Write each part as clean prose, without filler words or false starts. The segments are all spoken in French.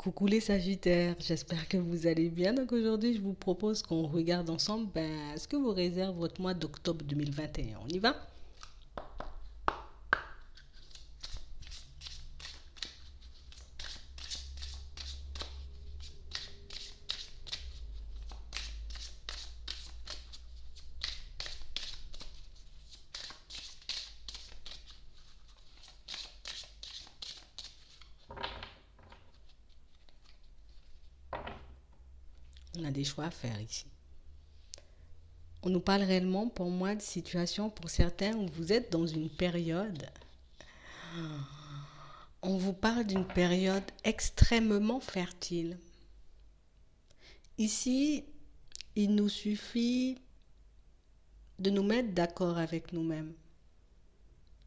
Coucou les Sagittaires, j'espère que vous allez bien. Donc aujourd'hui, je vous propose qu'on regarde ensemble ce que vous réserve votre mois d'octobre 2021. On y va? On a des choix à faire ici. On nous parle réellement, pour moi, de situation pour certains où vous êtes dans une période. On vous parle d'une période extrêmement fertile. Ici, il nous suffit de nous mettre d'accord avec nous-mêmes,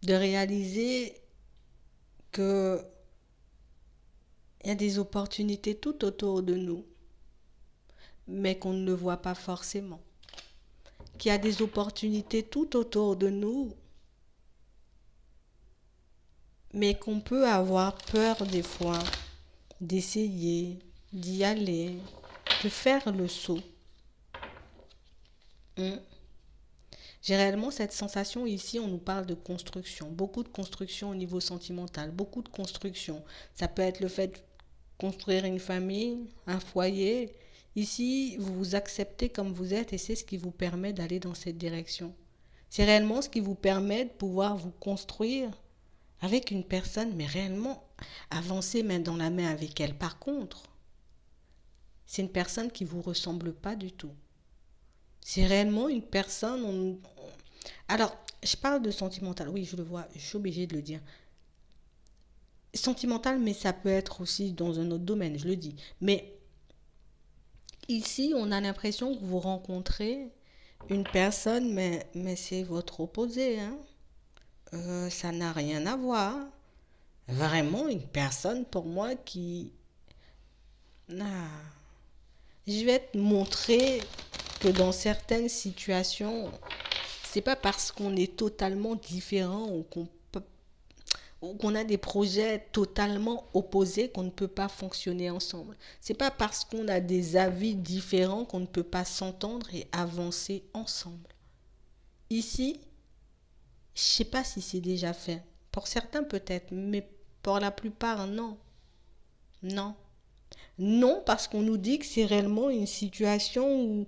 de réaliser que il y a des opportunités tout autour de nous, mais qu'on ne le voit pas forcément. Qu'il y a des opportunités tout autour de nous, mais qu'on peut avoir peur des fois d'essayer, d'y aller, de faire le saut. Hum. J'ai réellement cette sensation ici, on nous parle de construction, beaucoup de construction au niveau sentimental, beaucoup de construction. Ça peut être le fait de construire une famille, un foyer. Ici, vous vous acceptez comme vous êtes et c'est ce qui vous permet d'aller dans cette direction. C'est réellement ce qui vous permet de pouvoir vous construire avec une personne, mais réellement avancer main dans la main avec elle. Par contre, c'est une personne qui ne vous ressemble pas du tout. C'est réellement une personne... Alors, je parle de sentimental, oui, je le vois, je suis obligée de le dire. Sentimental, mais ça peut être aussi dans un autre domaine, je le dis. Mais ici, on a l'impression que vous rencontrez une personne, mais c'est votre opposé, hein. Ça n'a rien à voir. Vraiment une personne pour moi qui... Ah, je vais te montrer que dans certaines situations, c'est pas parce qu'on est totalement différent ou qu'on a des projets totalement opposés qu'on ne peut pas fonctionner ensemble. C'est pas parce qu'on a des avis différents qu'on ne peut pas s'entendre et avancer ensemble. Ici, je sais pas si c'est déjà fait. Pour certains peut-être, mais pour la plupart non. Non. Non, parce qu'on nous dit que c'est réellement une situation où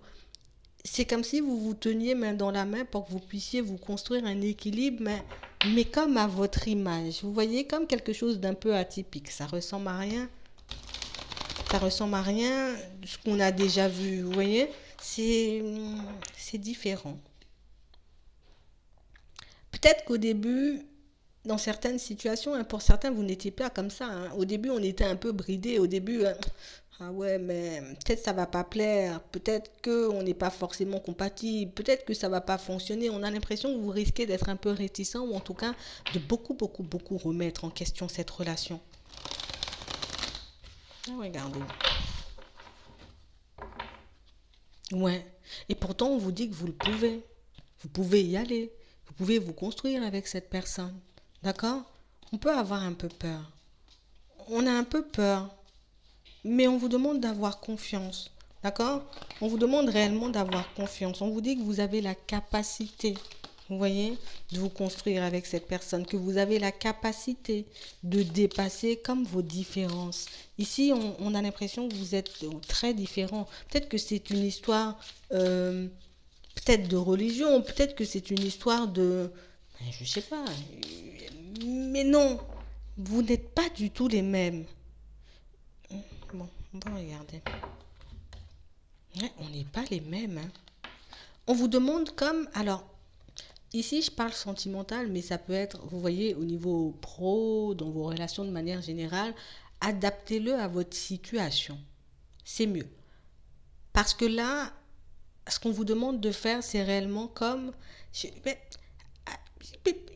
c'est comme si vous vous teniez main dans la main pour que vous puissiez vous construire un équilibre, mais comme à votre image. Vous voyez, comme quelque chose d'un peu atypique. Ça ressemble à rien. Ça ressemble à rien de ce qu'on a déjà vu. Vous voyez, c'est différent. Peut-être qu'au début, dans certaines situations, hein, pour certains, vous n'étiez pas comme ça, hein. Au début, on était un peu bridé. Au début, ah ouais, mais peut-être ça va pas plaire. Peut-être qu'on n'est pas forcément compatible. Peut-être que ça va pas fonctionner. On a l'impression que vous risquez d'être un peu réticent ou en tout cas de beaucoup, beaucoup, beaucoup remettre en question cette relation. Ah, regardez. Ouais. Et pourtant, on vous dit que vous le pouvez. Vous pouvez y aller. Vous pouvez vous construire avec cette personne. D'accord? On peut avoir un peu peur. On a un peu peur. Mais on vous demande d'avoir confiance. D'accord? On vous demande réellement d'avoir confiance. On vous dit que vous avez la capacité, vous voyez, de vous construire avec cette personne, que vous avez la capacité de dépasser comme vos différences. Ici, on a l'impression que vous êtes très différents. Peut-être que c'est une histoire, peut-être de religion, peut-être que c'est une histoire de... Je sais pas. Mais non, vous n'êtes pas du tout les mêmes. Bon, on va regarder. Ouais, on n'est pas les mêmes, hein. On vous demande comme... Alors, ici, je parle sentimental, mais ça peut être, vous voyez, au niveau pro, dans vos relations de manière générale, adaptez-le à votre situation. C'est mieux. Parce que là, ce qu'on vous demande de faire, c'est réellement comme... il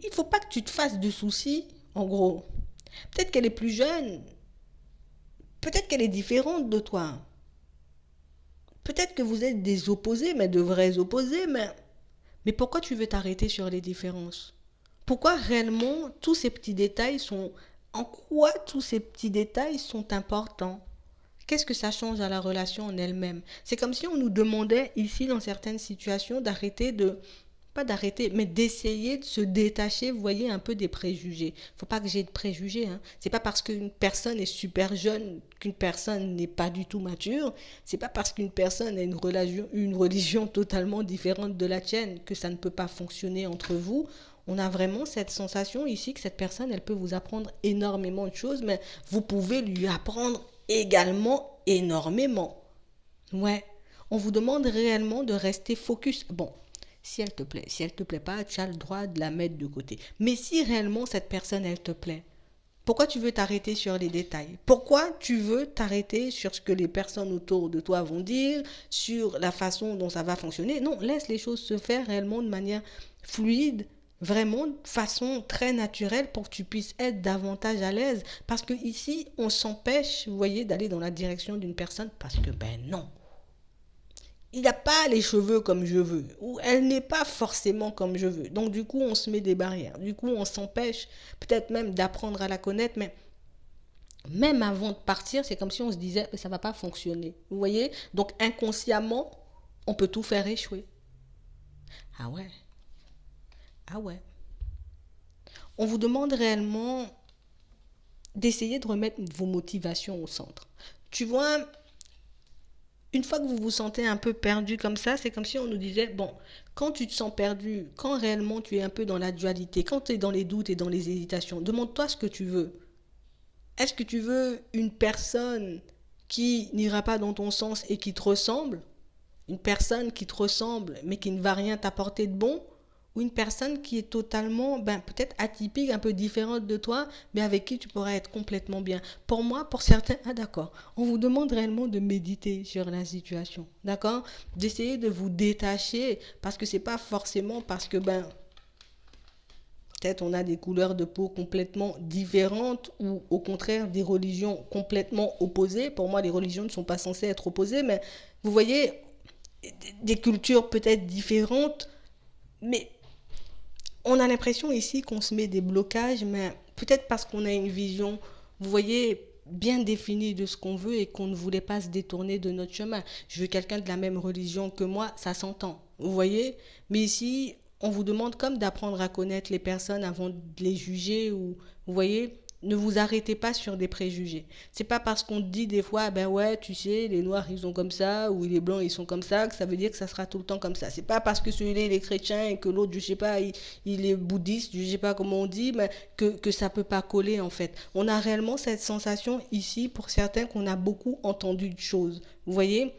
ne faut pas que tu te fasses de soucis, en gros. Peut-être qu'elle est plus jeune. Peut-être qu'elle est différente de toi. Peut-être que vous êtes des opposés, mais de vrais opposés, mais pourquoi tu veux t'arrêter sur les différences? Pourquoi réellement tous ces petits détails sont... En quoi tous ces petits détails sont importants? Qu'est-ce que ça change à la relation en elle-même? C'est comme si on nous demandait ici, dans certaines situations, pas d'arrêter, mais d'essayer de se détacher, vous voyez, un peu des préjugés. Faut pas que j'ai de préjugés, hein. C'est pas parce qu'une personne est super jeune qu'une personne n'est pas du tout mature. C'est pas parce qu'une personne a une religion totalement différente de la tienne que ça ne peut pas fonctionner entre vous. On a vraiment cette sensation ici que cette personne, elle peut vous apprendre énormément de choses, mais vous pouvez lui apprendre également énormément. Ouais. On vous demande réellement de rester focus. Bon, si elle te plaît pas, tu as le droit de la mettre de côté. Mais si réellement cette personne, elle te plaît, pourquoi tu veux t'arrêter sur les détails? Pourquoi tu veux t'arrêter sur ce que les personnes autour de toi vont dire, sur la façon dont ça va fonctionner? Non, laisse les choses se faire réellement de manière fluide, vraiment de façon très naturelle pour que tu puisses être davantage à l'aise. Parce que ici, on s'empêche, vous voyez, d'aller dans la direction d'une personne parce que, ben non, il n'a pas les cheveux comme je veux, ou elle n'est pas forcément comme je veux. Donc du coup, on se met des barrières. Du coup, on s'empêche peut-être même d'apprendre à la connaître, mais même avant de partir, c'est comme si on se disait, ça ne va pas fonctionner. Vous voyez? Donc inconsciemment, on peut tout faire échouer. Ah ouais, ah ouais. On vous demande réellement d'essayer de remettre vos motivations au centre. Tu vois, une fois que vous vous sentez un peu perdu comme ça, c'est comme si on nous disait, bon, quand tu te sens perdu, quand réellement tu es un peu dans la dualité, quand tu es dans les doutes et dans les hésitations, demande-toi ce que tu veux. Est-ce que tu veux une personne qui n'ira pas dans ton sens et qui te ressemble? Une personne qui te ressemble mais qui ne va rien t'apporter de bon? Ou une personne qui est totalement, ben, peut-être atypique, un peu différente de toi, mais avec qui tu pourras être complètement bien. Pour moi, pour certains, ah d'accord, on vous demande réellement de méditer sur la situation, d'accord? D'essayer de vous détacher, parce que c'est pas forcément parce que, ben, peut-être on a des couleurs de peau complètement différentes ou au contraire des religions complètement opposées. Pour moi, les religions ne sont pas censées être opposées, mais vous voyez, des cultures peut-être différentes, mais on a l'impression ici qu'on se met des blocages, mais peut-être parce qu'on a une vision, vous voyez, bien définie de ce qu'on veut et qu'on ne voulait pas se détourner de notre chemin. Je veux quelqu'un de la même religion que moi, ça s'entend, vous voyez. Mais ici, on vous demande comme d'apprendre à connaître les personnes avant de les juger ou, vous voyez, ne vous arrêtez pas sur des préjugés. C'est pas parce qu'on te dit des fois, ben ouais, tu sais, les noirs ils sont comme ça, ou les blancs ils sont comme ça, que ça veut dire que ça sera tout le temps comme ça. C'est pas parce que celui-là il est chrétien et que l'autre, je sais pas, il est bouddhiste, je sais pas comment on dit, mais que ça peut pas coller en fait. On a réellement cette sensation ici, pour certains, qu'on a beaucoup entendu de choses. Vous voyez?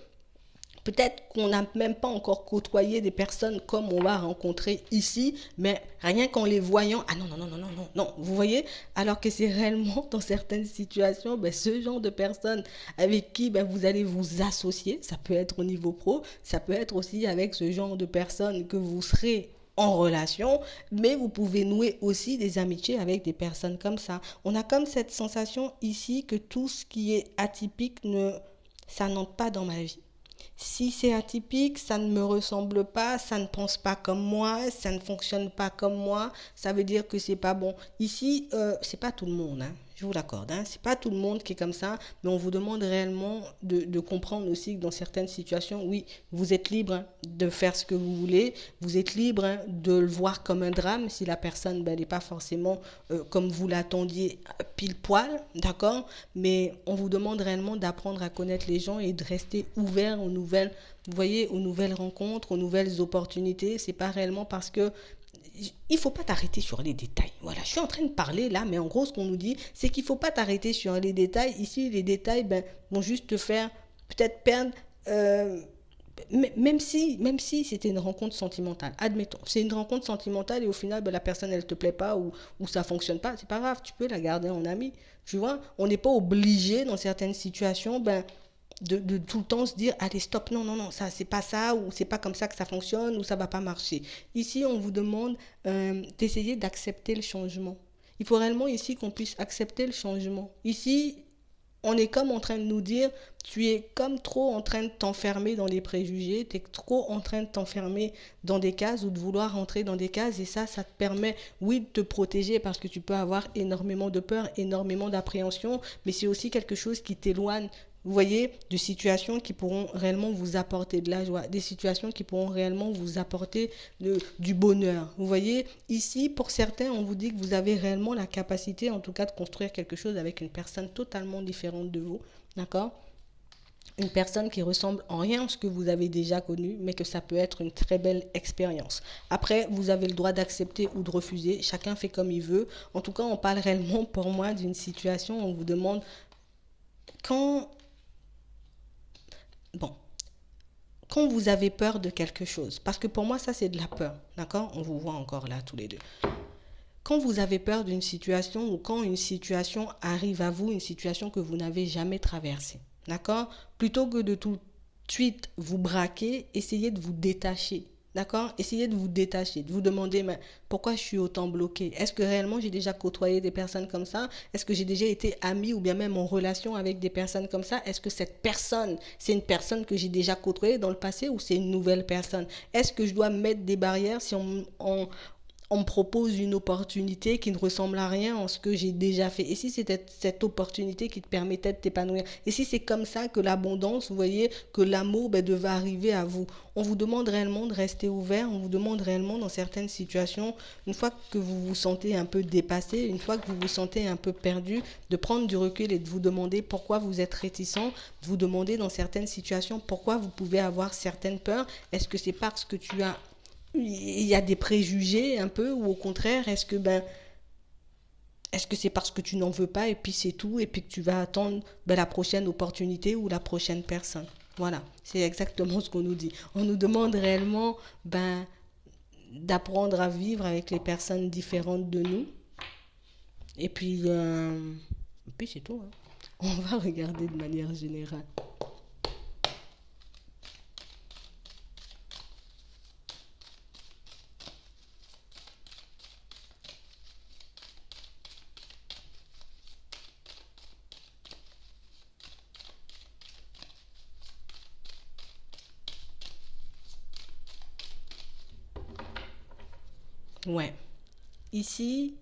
Peut-être qu'on n'a même pas encore côtoyé des personnes comme on va rencontrer ici, mais rien qu'en les voyant, ah non, non, non, non, non, non, non, vous voyez, alors que c'est réellement dans certaines situations, ben, ce genre de personnes avec qui ben, vous allez vous associer, ça peut être au niveau pro, ça peut être aussi avec ce genre de personnes que vous serez en relation, mais vous pouvez nouer aussi des amitiés avec des personnes comme ça. On a comme cette sensation ici que tout ce qui est atypique ça n'entre pas dans ma vie. Si c'est atypique, ça ne me ressemble pas, ça ne pense pas comme moi, ça ne fonctionne pas comme moi, ça veut dire que c'est pas bon. Ici, c'est pas tout le monde, hein, je vous l'accorde, hein, c'est pas tout le monde qui est comme ça, mais on vous demande réellement de comprendre aussi que dans certaines situations, oui, vous êtes libre hein, de faire ce que vous voulez, vous êtes libre hein, de le voir comme un drame si la personne ben, n'est pas forcément comme vous l'attendiez pile poil, d'accord? Mais on vous demande réellement d'apprendre à connaître les gens et de rester ouvert aux nouvelles, vous voyez, aux nouvelles rencontres, aux nouvelles opportunités. C'est pas réellement parce que il faut pas t'arrêter sur les détails. Voilà, je suis en train de parler là, mais en gros, ce qu'on nous dit, c'est qu'il faut pas t'arrêter sur les détails. Ici, les détails ben, vont juste te faire peut-être perdre. Même si c'était une rencontre sentimentale, admettons, c'est une rencontre sentimentale et au final ben, la personne elle te plaît pas ou ça fonctionne pas, c'est pas grave, tu peux la garder en ami, tu vois, on n'est pas obligé dans certaines situations ben, de tout le temps se dire allez stop, non non non, ça c'est pas ça ou c'est pas comme ça que ça fonctionne ou ça va pas marcher. Ici on vous demande d'essayer d'accepter le changement. Il faut réellement ici qu'on puisse accepter le changement. Ici on est comme en train de nous dire, tu es comme trop en train de t'enfermer dans les préjugés, tu es trop en train de t'enfermer dans des cases ou de vouloir rentrer dans des cases et ça te permet, oui, de te protéger parce que tu peux avoir énormément de peur, énormément d'appréhension, mais c'est aussi quelque chose qui t'éloigne vous voyez, de situations qui pourront réellement vous apporter de la joie, des situations qui pourront réellement vous apporter du bonheur. Vous voyez, ici, pour certains, on vous dit que vous avez réellement la capacité, en tout cas, de construire quelque chose avec une personne totalement différente de vous, d'accord? Une personne qui ressemble en rien à ce que vous avez déjà connu, mais que ça peut être une très belle expérience. Après, vous avez le droit d'accepter ou de refuser. Chacun fait comme il veut. En tout cas, on parle réellement pour moi d'une situation où on vous demande quand... Bon, quand vous avez peur de quelque chose, parce que pour moi, ça, c'est de la peur, d'accord? On vous voit encore là, tous les deux. Quand vous avez peur d'une situation ou quand une situation arrive à vous, une situation que vous n'avez jamais traversée, d'accord? Plutôt que de tout de suite vous braquer, essayez de vous détacher. D'accord? Essayez de vous détacher, de vous demander mais pourquoi je suis autant bloqué. Est-ce que réellement j'ai déjà côtoyé des personnes comme ça? Est-ce que j'ai déjà été ami ou bien même en relation avec des personnes comme ça? Est-ce que cette personne, c'est une personne que j'ai déjà côtoyée dans le passé ou c'est une nouvelle personne? Est-ce que je dois mettre des barrières si on me propose une opportunité qui ne ressemble à rien en ce que j'ai déjà fait. Et si c'était cette opportunité qui te permettait de t'épanouir? Et si c'est comme ça que l'abondance, vous voyez, que l'amour devait arriver à vous? On vous demande réellement de rester ouvert, on vous demande réellement dans certaines situations, une fois que vous vous sentez un peu dépassé, une fois que vous vous sentez un peu perdu, de prendre du recul et de vous demander pourquoi vous êtes réticent, de vous demander dans certaines situations pourquoi vous pouvez avoir certaines peurs. Est-ce que c'est parce que il y a des préjugés un peu ou au contraire est-ce que c'est parce que tu n'en veux pas et puis c'est tout et puis que tu vas attendre la prochaine opportunité ou la prochaine personne? Voilà, c'est exactement ce qu'on nous dit. On nous demande réellement d'apprendre à vivre avec les personnes différentes de nous et puis c'est tout, hein. On va regarder de manière générale. Ouais. Ici,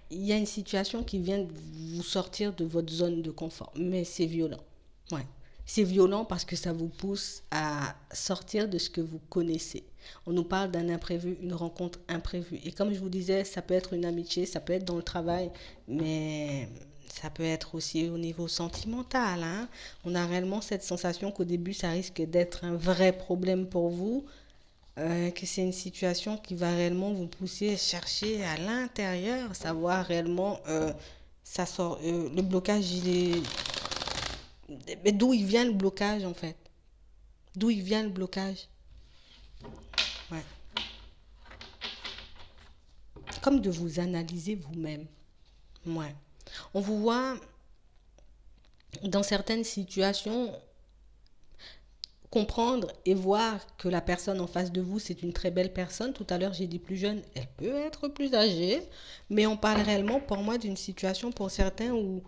il y a une situation qui vient de vous sortir de votre zone de confort, mais c'est violent. Ouais. C'est violent parce que ça vous pousse à sortir de ce que vous connaissez. On nous parle d'un imprévu, une rencontre imprévue. Et comme je vous disais, ça peut être une amitié, ça peut être dans le travail, mais ça peut être aussi au niveau sentimental, hein. On a réellement cette sensation qu'au début, ça risque d'être un vrai problème pour vous, que c'est une situation qui va réellement vous pousser à chercher à l'intérieur, savoir réellement ça sort, le blocage, mais d'où il vient le blocage en fait? D'où il vient le blocage? Ouais. Comme de vous analyser vous-même. Ouais. On vous voit dans certaines situations comprendre et voir que la personne en face de vous, c'est une très belle personne. Tout à l'heure, j'ai dit plus jeune, elle peut être plus âgée, mais on parle réellement pour moi d'une situation pour certains où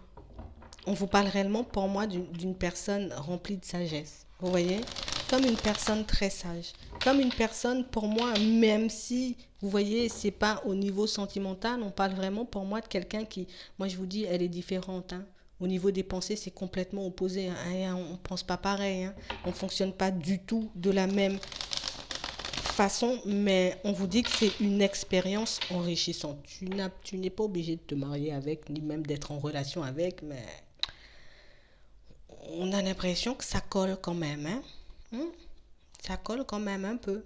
on vous parle réellement pour moi d'une personne remplie de sagesse. Vous voyez? Comme une personne très sage. Comme une personne pour moi, même si, vous voyez, c'est pas au niveau sentimental, on parle vraiment pour moi de quelqu'un qui, moi je vous dis, elle est différente, hein. Au niveau des pensées, c'est complètement opposé, hein. On ne pense pas pareil, hein. On ne fonctionne pas du tout de la même façon, mais on vous dit que c'est une expérience enrichissante. Tu n'es pas obligé de te marier avec, ni même d'être en relation avec, mais on a l'impression que ça colle quand même, hein. Ça colle quand même un peu.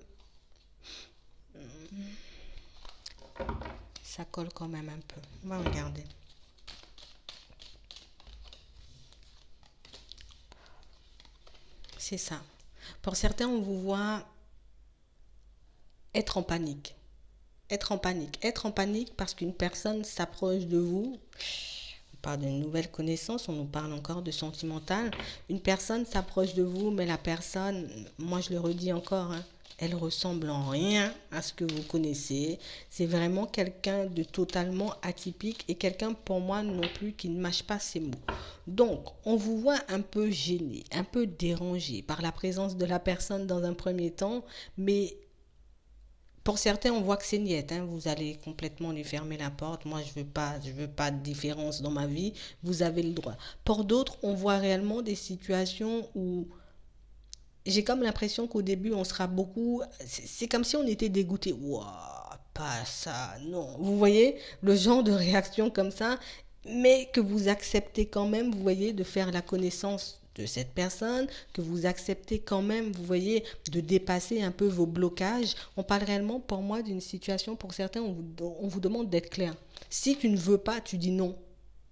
Ça colle quand même un peu. On va regarder. C'est ça. Pour certains, on vous voit être en panique. Être en panique. Être en panique parce qu'une personne s'approche de vous. On parle d'une nouvelle connaissance, on nous parle encore de sentimental. Une personne s'approche de vous, mais la personne, moi je le redis encore, hein, elle ressemble en rien à ce que vous connaissez. C'est vraiment quelqu'un de totalement atypique et quelqu'un pour moi non plus qui ne mâche pas ses mots. Donc, on vous voit un peu gêné, un peu dérangé par la présence de la personne dans un premier temps, mais Pour certains, on voit que c'est niette, hein. Vous allez complètement lui fermer la porte. Moi, je veux pas de différence dans ma vie. Vous avez le droit. Pour d'autres, on voit réellement des situations où j'ai comme l'impression qu'au début, on sera beaucoup. C'est comme si on était dégoûté. Waouh, pas ça, non. Vous voyez le genre de réaction comme ça, mais que vous acceptez quand même, vous voyez, de faire la connaissance de cette personne, que vous acceptez quand même, vous voyez, de dépasser un peu vos blocages. On parle réellement, pour moi, d'une situation, pour certains, on vous demande d'être clair. Si tu ne veux pas, tu dis non.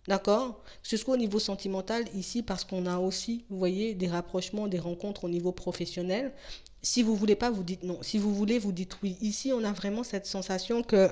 D'accord? Que ce soit au niveau sentimental, ici, parce qu'on a aussi, vous voyez, des rapprochements, des rencontres au niveau professionnel. Si vous voulez pas, vous dites non. Si vous voulez, vous dites oui. Ici, on a vraiment cette sensation que,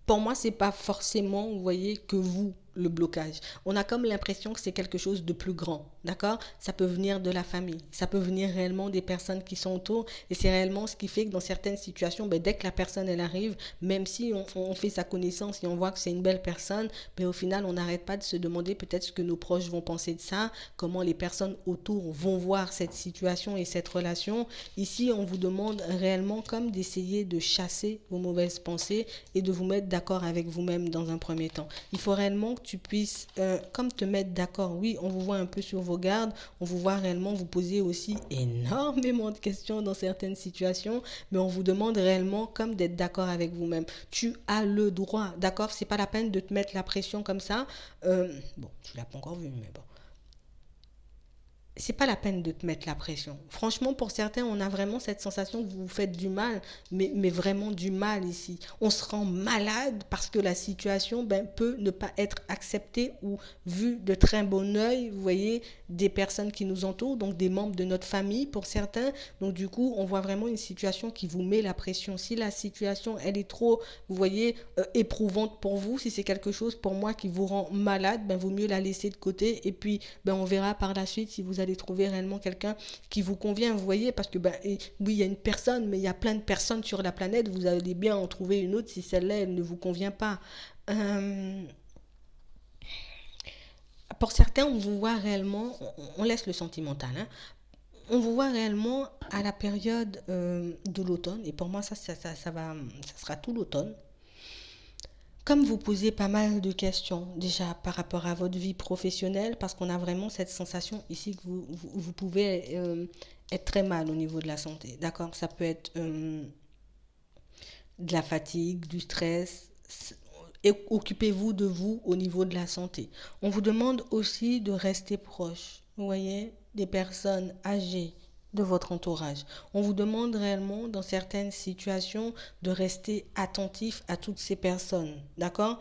pour moi, c'est pas forcément, vous voyez, que vous, le blocage. On a comme l'impression que c'est quelque chose de plus grand, d'accord? Ça peut venir de la famille, ça peut venir réellement des personnes qui sont autour, et c'est réellement ce qui fait que dans certaines situations, ben, dès que la personne elle arrive, même si on fait sa connaissance et on voit que c'est une belle personne, ben, au final on n'arrête pas de se demander peut-être ce que nos proches vont penser de ça, comment les personnes autour vont voir cette situation et cette relation. Ici on vous demande réellement comme d'essayer de chasser vos mauvaises pensées et de vous mettre d'accord avec vous-même dans un premier temps. Il faut réellement que tu puisses comme te mettre d'accord. Oui, on vous voit un peu sur vos gardes, on vous voit réellement vous poser aussi énormément de questions dans certaines situations, mais on vous demande réellement comme d'être d'accord avec vous-même. Tu as le droit, d'accord? C'est pas la peine de te mettre la pression comme ça. Bon, tu l'as pas encore vu, mais bon, c'est pas la peine de te mettre la pression. Franchement, pour certains, on a vraiment cette sensation que vous vous faites du mal, mais vraiment du mal ici. On se rend malade parce que la situation ben, peut ne pas être acceptée ou vue de très bon oeil, vous voyez, des personnes qui nous entourent, donc des membres de notre famille pour certains. Donc du coup, on voit vraiment une situation qui vous met la pression. Si la situation, elle est trop, vous voyez, éprouvante pour vous, si c'est quelque chose pour moi qui vous rend malade, ben vaut mieux la laisser de côté et puis ben on verra par la suite si vous allez trouver réellement quelqu'un qui vous convient, vous voyez, parce que ben oui, il y a une personne, mais il y a plein de personnes sur la planète, vous allez bien en trouver une autre si celle-là, elle ne vous convient pas. Euh, pour certains, on vous voit réellement, on laisse le sentimental, hein, on vous voit réellement à la période de l'automne, et pour moi, ça sera tout l'automne. Comme vous posez pas mal de questions déjà par rapport à votre vie professionnelle, parce qu'on a vraiment cette sensation ici que vous pouvez être très mal au niveau de la santé. D'accord? Ça peut être de la fatigue, du stress. Et occupez-vous de vous au niveau de la santé. On vous demande aussi de rester proche, vous voyez, des personnes âgées de votre entourage. On vous demande réellement, dans certaines situations, de rester attentif à toutes ces personnes. D'accord?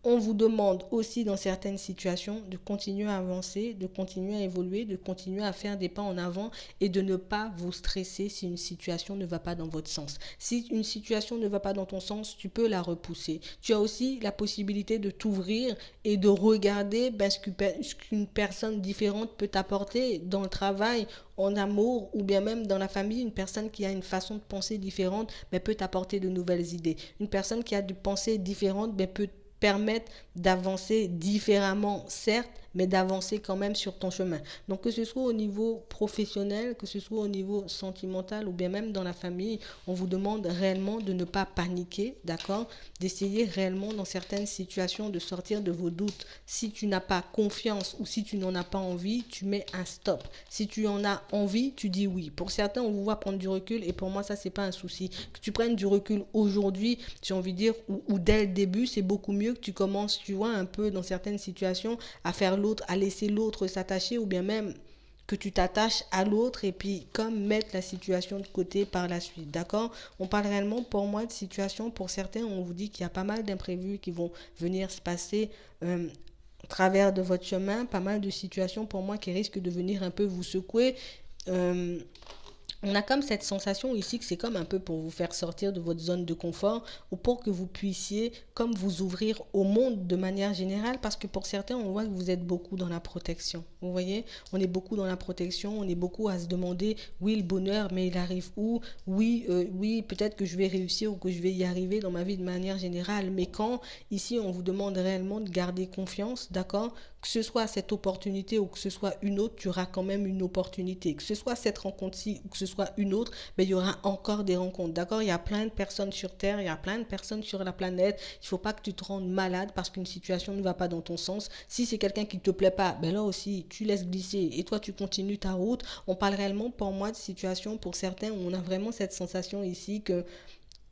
On vous demande aussi dans certaines situations de continuer à avancer, de continuer à évoluer, de continuer à faire des pas en avant et de ne pas vous stresser si une situation ne va pas dans votre sens. Si une situation ne va pas dans ton sens, tu peux la repousser. Tu as aussi la possibilité de t'ouvrir et de regarder ben, ce qu'une personne différente peut t'apporter dans le travail, en amour ou bien même dans la famille. Une personne qui a une façon de penser différente ben, peut t'apporter de nouvelles idées. Une personne qui a une pensée différente ben, peut permettre d'avancer différemment, certes, mais d'avancer quand même sur ton chemin. Donc que ce soit au niveau professionnel, que ce soit au niveau sentimental ou bien même dans la famille, on vous demande réellement de ne pas paniquer, d'accord? D'essayer réellement dans certaines situations de sortir de vos doutes. Si tu n'as pas confiance ou si tu n'en as pas envie, tu mets un stop. Si tu en as envie, tu dis oui. Pour certains, on vous voit prendre du recul et pour moi, ça, c'est pas un souci. Que tu prennes du recul aujourd'hui, j'ai envie de dire, ou dès le début, c'est beaucoup mieux que tu commences, tu vois, un peu dans certaines situations, à faire l'autre, à laisser l'autre s'attacher ou bien même que tu t'attaches à l'autre et puis comme mettre la situation de côté par la suite, d'accord? On parle réellement pour moi de situation, pour certains, on vous dit qu'il y a pas mal d'imprévus qui vont venir se passer au travers de votre chemin, pas mal de situations pour moi qui risquent de venir un peu vous secouer. Euh, on a comme cette sensation ici que c'est comme un peu pour vous faire sortir de votre zone de confort ou pour que vous puissiez comme vous ouvrir au monde de manière générale parce que pour certains on voit que vous êtes beaucoup dans la protection. Vous voyez, on est beaucoup dans la protection, on est beaucoup à se demander oui le bonheur mais il arrive où? Oui, oui peut-être que je vais réussir ou que je vais y arriver dans ma vie de manière générale mais quand ici on vous demande réellement de garder confiance, d'accord? Que ce soit cette opportunité ou que ce soit une autre, tu auras quand même une opportunité. Que ce soit cette rencontre-ci ou que ce soit soit une autre, mais il y aura encore des rencontres, d'accord? Il y a plein de personnes sur Terre, il y a plein de personnes sur la planète. Il ne faut pas que tu te rendes malade parce qu'une situation ne va pas dans ton sens. Si c'est quelqu'un qui ne te plaît pas, ben là aussi, tu laisses glisser et toi, tu continues ta route. On parle réellement, pour moi, de situation pour certains où on a vraiment cette sensation ici que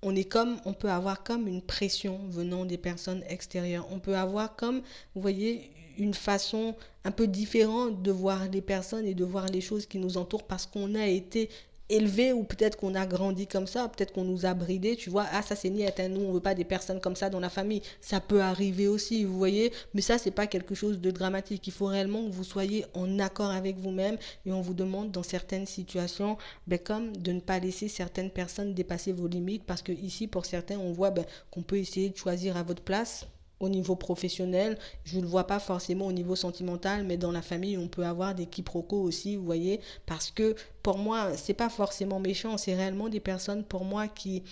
on peut avoir comme une pression venant des personnes extérieures. On peut avoir comme, vous voyez, une façon un peu différente de voir les personnes et de voir les choses qui nous entourent parce qu'on a été élevé ou peut-être qu'on a grandi comme ça, peut-être qu'on nous a bridé, tu vois, ah ça c'est niet, hein, nous on veut pas des personnes comme ça dans la famille, ça peut arriver aussi, vous voyez, mais ça c'est pas quelque chose de dramatique, il faut réellement que vous soyez en accord avec vous-même et on vous demande dans certaines situations, ben, comme de ne pas laisser certaines personnes dépasser vos limites parce que ici pour certains on voit ben, qu'on peut essayer de choisir à votre place au niveau professionnel, je ne le vois pas forcément au niveau sentimental, mais dans la famille, on peut avoir des quiproquos aussi, vous voyez, parce que pour moi, c'est pas forcément méchant, c'est réellement des personnes pour moi qui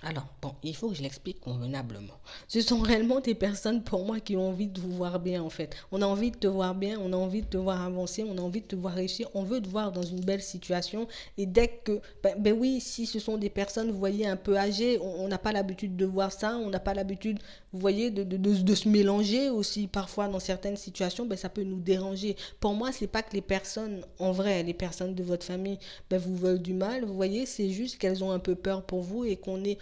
alors, bon, il faut que je l'explique convenablement. Ce sont réellement des personnes pour moi qui ont envie de vous voir bien en fait. On a envie de te voir bien, on a envie de te voir avancer, on a envie de te voir réussir, on veut te voir dans une belle situation. Et dès que, ben oui, si ce sont des personnes, vous voyez, un peu âgées, on n'a pas l'habitude de voir ça, on n'a pas l'habitude, vous voyez, de se mélanger aussi parfois dans certaines situations, ben ça peut nous déranger. Pour moi, c'est pas que les personnes, en vrai, les personnes de votre famille, ben vous veulent du mal, vous voyez, c'est juste qu'elles ont un peu peur pour vous et qu'on est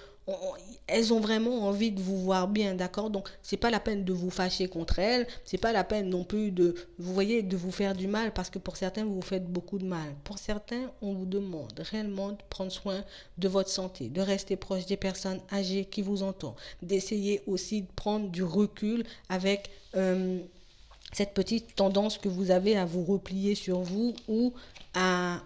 elles ont vraiment envie de vous voir bien, d'accord? Donc, c'est pas la peine de vous fâcher contre elles, c'est pas la peine non plus de, vous voyez, de vous faire du mal, parce que pour certains, vous vous faites beaucoup de mal. Pour certains, on vous demande réellement de prendre soin de votre santé, de rester proche des personnes âgées qui vous entourent, d'essayer aussi de prendre du recul avec cette petite tendance que vous avez à vous replier sur vous ou à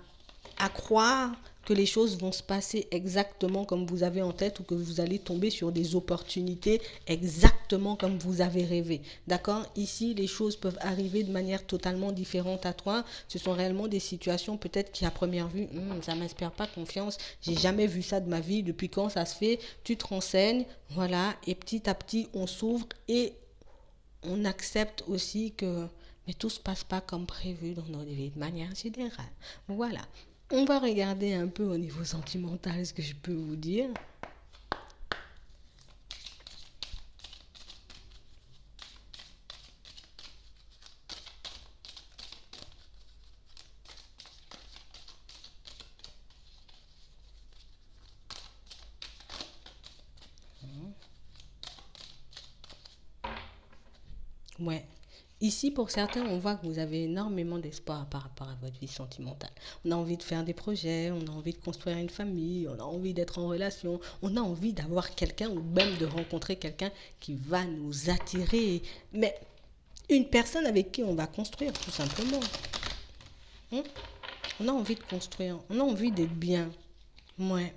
croire que les choses vont se passer exactement comme vous avez en tête ou que vous allez tomber sur des opportunités exactement comme vous avez rêvé. D'accord? Ici, les choses peuvent arriver de manière totalement différente à toi. Ce sont réellement des situations peut-être qui à première vue, ça m'inspire pas confiance. J'ai jamais vu ça de ma vie. Depuis quand ça se fait? Tu te renseignes, voilà, et petit à petit, on s'ouvre et on accepte aussi que mais tout ne se passe pas comme prévu dans notre vie de manière générale. Voilà. On va regarder un peu au niveau sentimental ce que je peux vous dire. Ouais. Ici, pour certains, on voit que vous avez énormément d'espoir par rapport à votre vie sentimentale. On a envie de faire des projets, on a envie de construire une famille, on a envie d'être en relation, on a envie d'avoir quelqu'un ou même de rencontrer quelqu'un qui va nous attirer. Mais une personne avec qui on va construire, tout simplement. Hein? On a envie de construire, on a envie d'être bien. Ouais.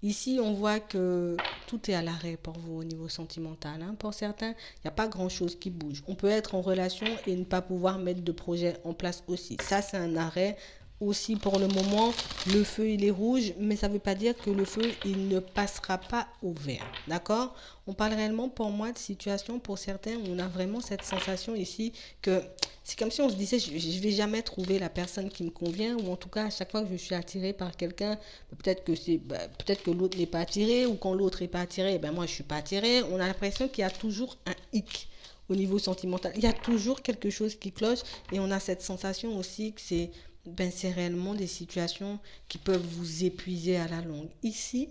Ici, on voit que tout est à l'arrêt pour vous au niveau sentimental, hein. Pour certains, il n'y a pas grand-chose qui bouge. On peut être en relation et ne pas pouvoir mettre de projet en place aussi. Ça, c'est un arrêt. Aussi, pour le moment, le feu, il est rouge, mais ça ne veut pas dire que le feu, il ne passera pas au vert. D'accord? On parle réellement, pour moi, de situation, pour certains, où on a vraiment cette sensation ici que c'est comme si on se disait, je ne vais jamais trouver la personne qui me convient, ou en tout cas, à chaque fois que je suis attirée par quelqu'un, peut-être que l'autre n'est pas attiré, ou quand l'autre n'est pas attiré, ben moi, je ne suis pas attirée. On a l'impression qu'il y a toujours un hic au niveau sentimental. Il y a toujours quelque chose qui cloche, et on a cette sensation aussi que c'est réellement des situations qui peuvent vous épuiser à la longue. Ici,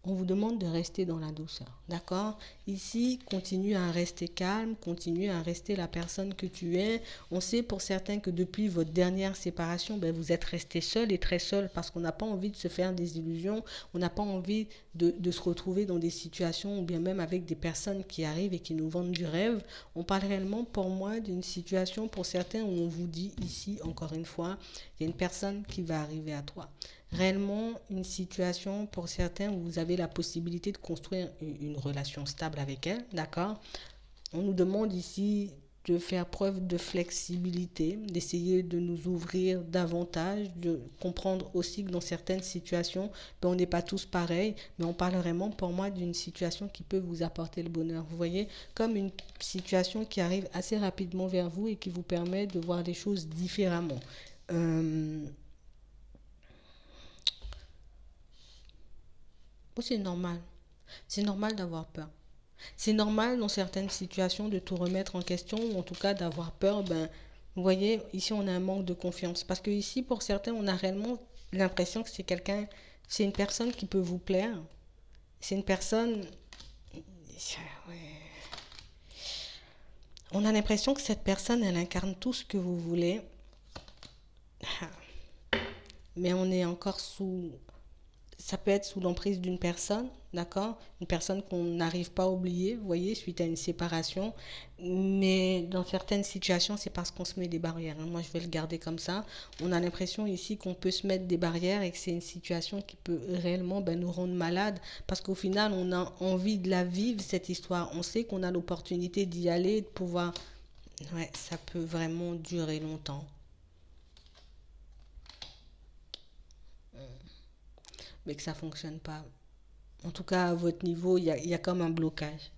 on vous demande de rester dans la douceur, d'accord? Ici, continue à rester calme, continue à rester la personne que tu es. On sait pour certains que depuis votre dernière séparation, vous êtes resté seul et très seul parce qu'on n'a pas envie de se faire des illusions, on n'a pas envie de se retrouver dans des situations ou bien même avec des personnes qui arrivent et qui nous vendent du rêve. On parle réellement pour moi d'une situation pour certains où on vous dit ici, encore une fois, il y a une personne qui va arriver à toi. Réellement une situation pour certains où vous avez la possibilité de construire une relation stable avec elle, d'accord? On nous demande ici de faire preuve de flexibilité, d'essayer de nous ouvrir davantage, de comprendre aussi que dans certaines situations, on n'est pas tous pareils, mais on parle vraiment pour moi d'une situation qui peut vous apporter le bonheur. Vous voyez, comme une situation qui arrive assez rapidement vers vous et qui vous permet de voir les choses différemment. Oh, c'est normal. C'est normal d'avoir peur. C'est normal dans certaines situations de tout remettre en question ou en tout cas d'avoir peur. Ben, vous voyez, ici on a un manque de confiance. Parce que ici, pour certains, on a réellement l'impression que c'est quelqu'un, c'est une personne qui peut vous plaire. C'est une personne. Ouais. On a l'impression que cette personne, elle incarne tout ce que vous voulez. Mais on est encore sous. Ça peut être sous l'emprise d'une personne, d'accord? Une personne qu'on n'arrive pas à oublier, vous voyez, suite à une séparation. Mais dans certaines situations, c'est parce qu'on se met des barrières, hein. Moi, je vais le garder comme ça. On a l'impression ici qu'on peut se mettre des barrières et que c'est une situation qui peut réellement ben, nous rendre malades. Parce qu'au final, on a envie de la vivre, cette histoire. On sait qu'on a l'opportunité d'y aller, de pouvoir. Ouais, ça peut vraiment durer longtemps. Mais que ça ne fonctionne pas. En tout cas, à votre niveau, il y a comme un blocage.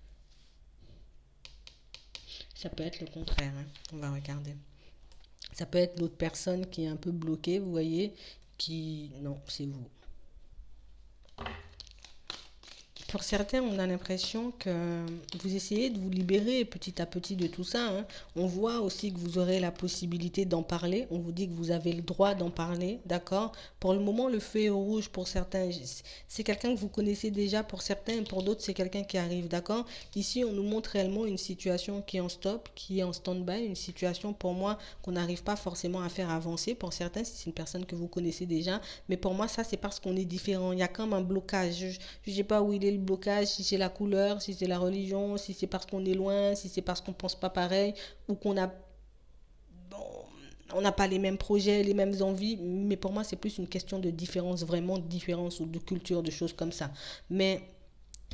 Ça peut être le contraire, hein. On va regarder. Ça peut être l'autre personne qui est un peu bloquée, vous voyez, qui... Non, c'est vous. Pour certains, on a l'impression que vous essayez de vous libérer petit à petit de tout ça, hein. On voit aussi que vous aurez la possibilité d'en parler. On vous dit que vous avez le droit d'en parler, d'accord? Pour le moment, le feu est rouge pour certains. C'est quelqu'un que vous connaissez déjà pour certains et pour d'autres, c'est quelqu'un qui arrive, d'accord? Ici, on nous montre réellement une situation qui est en stop, qui est en stand-by, une situation pour moi qu'on n'arrive pas forcément à faire avancer. Pour certains, si c'est une personne que vous connaissez déjà, mais pour moi, ça, c'est parce qu'on est différent. Il y a comme un blocage. Je ne sais pas où il est le blocage, si c'est la couleur, si c'est la religion, si c'est parce qu'on est loin, si c'est parce qu'on pense pas pareil, ou qu'on a bon, on n'a pas les mêmes projets, les mêmes envies, mais pour moi c'est plus une question de différence, vraiment de différence ou de culture, de choses comme ça. Mais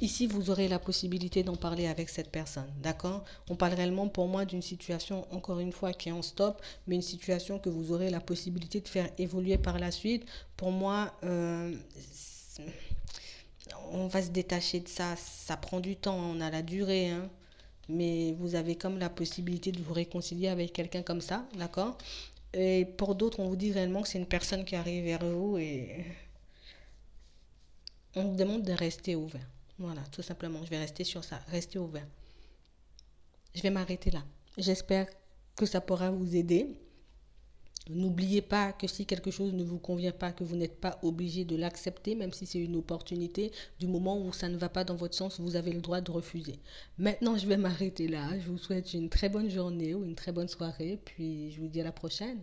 ici vous aurez la possibilité d'en parler avec cette personne, d'accord? On parle réellement pour moi d'une situation, encore une fois, qui est en stop, mais une situation que vous aurez la possibilité de faire évoluer par la suite. Pour moi, on va se détacher de ça. Ça prend du temps, on a la durée, hein. Mais vous avez comme la possibilité de vous réconcilier avec quelqu'un comme ça, d'accord? Et pour d'autres, on vous dit réellement que c'est une personne qui arrive vers vous et on vous demande de rester ouvert. Voilà, tout simplement, je vais rester sur ça, rester ouvert. Je vais m'arrêter là. J'espère que ça pourra vous aider. N'oubliez pas que si quelque chose ne vous convient pas, que vous n'êtes pas obligé de l'accepter, même si c'est une opportunité, du moment où ça ne va pas dans votre sens, vous avez le droit de refuser. Maintenant, je vais m'arrêter là. Je vous souhaite une très bonne journée ou une très bonne soirée, puis je vous dis à la prochaine.